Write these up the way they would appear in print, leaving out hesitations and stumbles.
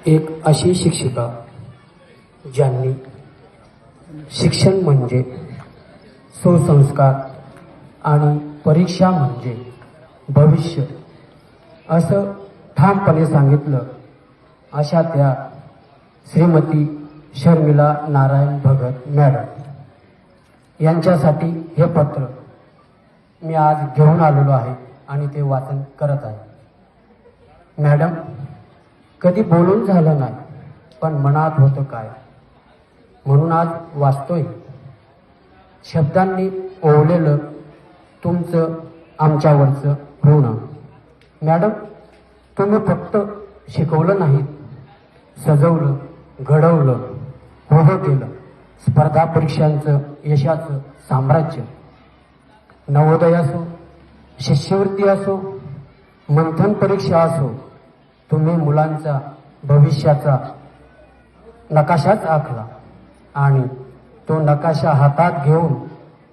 एक अशी शिक्षिका ज्यांनी शिक्षण म्हणजे सुसंस्कार आणि परीक्षा म्हणजे भविष्य असं ठामपणे सांगितलं, अशा त्या श्रीमती शर्मिला नारायण भगत मॅडम यांच्यासाठी हे पत्र मी आज घेऊन आलेलो आहे आणि ते वाचन करत आहे। मॅडम, कधी बोलून झालं नाही, पण मनात होतं काय म्हणून आज वाचतोय। शब्दांनी ओवलेलं तुमचं आमच्यावरचं ऋण। मॅडम, तुम्ही फक्त शिकवलं नाही, सजवलं, घडवलं, उभं केलं स्पर्धा परीक्षांचं यशाचं साम्राज्य। नवोदय असो, शिष्यवृत्ती असो, मंथन परीक्षा असो, तुम्ही मुलांचा भविष्याचा नकाशाच आखला आणि तो नकाशा हातात घेऊन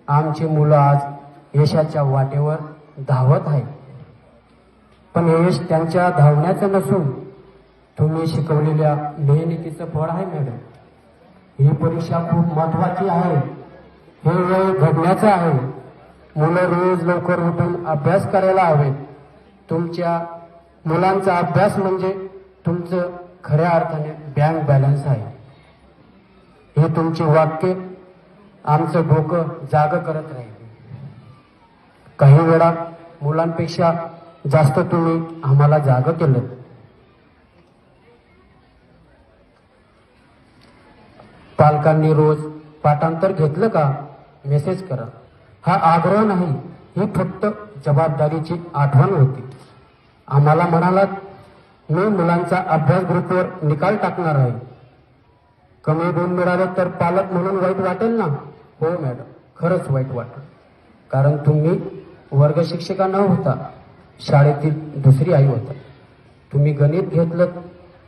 आमची मुलं आज यशाच्या वाटेवर धावत आहेत। पण हे यश त्यांच्या धावण्याचं नसून तुम्ही शिकवलेल्या मेहनतीचं फळ आहे। मॅडम, ही परीक्षा खूप महत्वाची आहे, हे वेळ घडण्याचं आहे। मुलं रोज लवकर उठून अभ्यास करायला हवे। तुमच्या मुलांचा अभ्यास म्हणजे तुमचं खऱ्या अर्थाने बँक बॅलन्स आहे। हे तुमची वाक्य आमचं डोकं जाग करत राहील। काही वेळा मुलांपेक्षा जास्त तुम्ही आम्हाला जाग केलं। पालकांनी रोज पाठांतर घेतलं का मेसेज करा, हा आग्रह नाही, ही फक्त जबाबदारीची आठवण होती। आम्हाला म्हणालात, मी मुलांचा अभ्यास ग्रुपवर निकाल टाकणार आहे, कमी गुण मिळाले तर पालक म्हणून वाईट वाटेल ना? हो मॅडम, खरंच वाईट वाटेल, कारण तुम्ही वर्ग शिक्षिका न होता शाळेतील दुसरी आई होता। तुम्ही गणित घेतलं,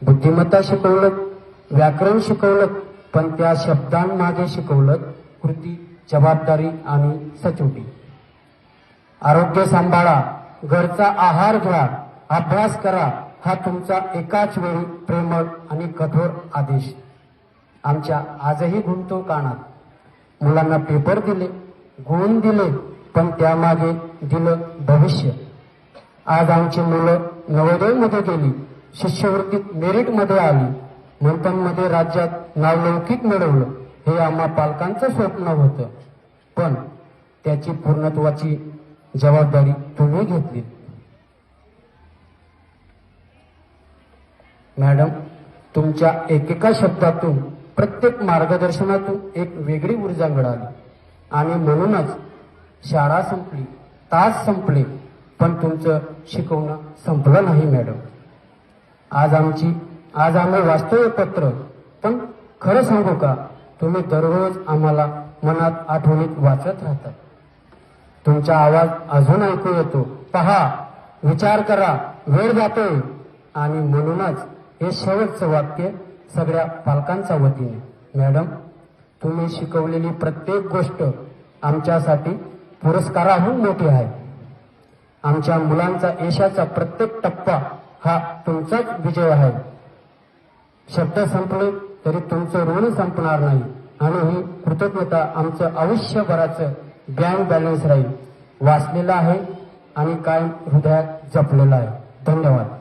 बुद्धिमत्ता शिकवलं, व्याकरण शिकवलं, पण त्या शब्दांमागे शिकवलं कृती, जबाबदारी आणि सचोटी। आरोग्य सांभाळा, घरचा आहार घ्या, अभ्यास करा, हा तुमचा एकाच वेळी प्रेमळ आणि कठोर आदेश आमच्या आजही घुमतो कानात। मुलांना पेपर दिले, गुण दिले, पण त्यामागे दिलं भविष्य। आज आमची मुलं नवोदयमध्ये गेली, शिष्यवृत्तीत मेरिटमध्ये आली, मंथनमध्ये राज्यात नावलौकिक मिळवलं। हे आम्हा पालकांचं स्वप्न होतं, पण त्याची पूर्णत्वाची जबाबदारी तुम्ही घेतली। मॅडम, तुमच्या एकेका शब्दातून, प्रत्येक मार्गदर्शनातून एक वेगळी ऊर्जा मिळाली आणि म्हणूनच शाळा संपली, तास संपले, पण तुमचं शिकवणं संपलं नाही। मॅडम, आज आम्ही वाचतोय पत्र, पण खरं सांगू का, तुम्ही दररोज आम्हाला मनात आठवणीत वाचत राहतात। तुमचा आवाज अजून ऐकू येतो, पहा, विचार करा, वेळ जातोय। आणि म्हणूनच हे शेवटचं वाक्य सगळ्या पालकांच्या वतीने, मॅडम, तुम्ही शिकवलेली प्रत्येक गोष्ट आमच्यासाठी पुरस्काराहून मोठी आहे। आमच्या मुलांचा यशाचा प्रत्येक टप्पा हा तुमचाच विजय आहे। शब्द संपले तरी तुमचं ऋण संपणार नाही आणि ही कृतज्ञता आमचं आयुष्यभराचं बँक बॅलन्स राहील। वाचलेलं आहे आणि कायम हृदयात जपलेलं आहे। धन्यवाद।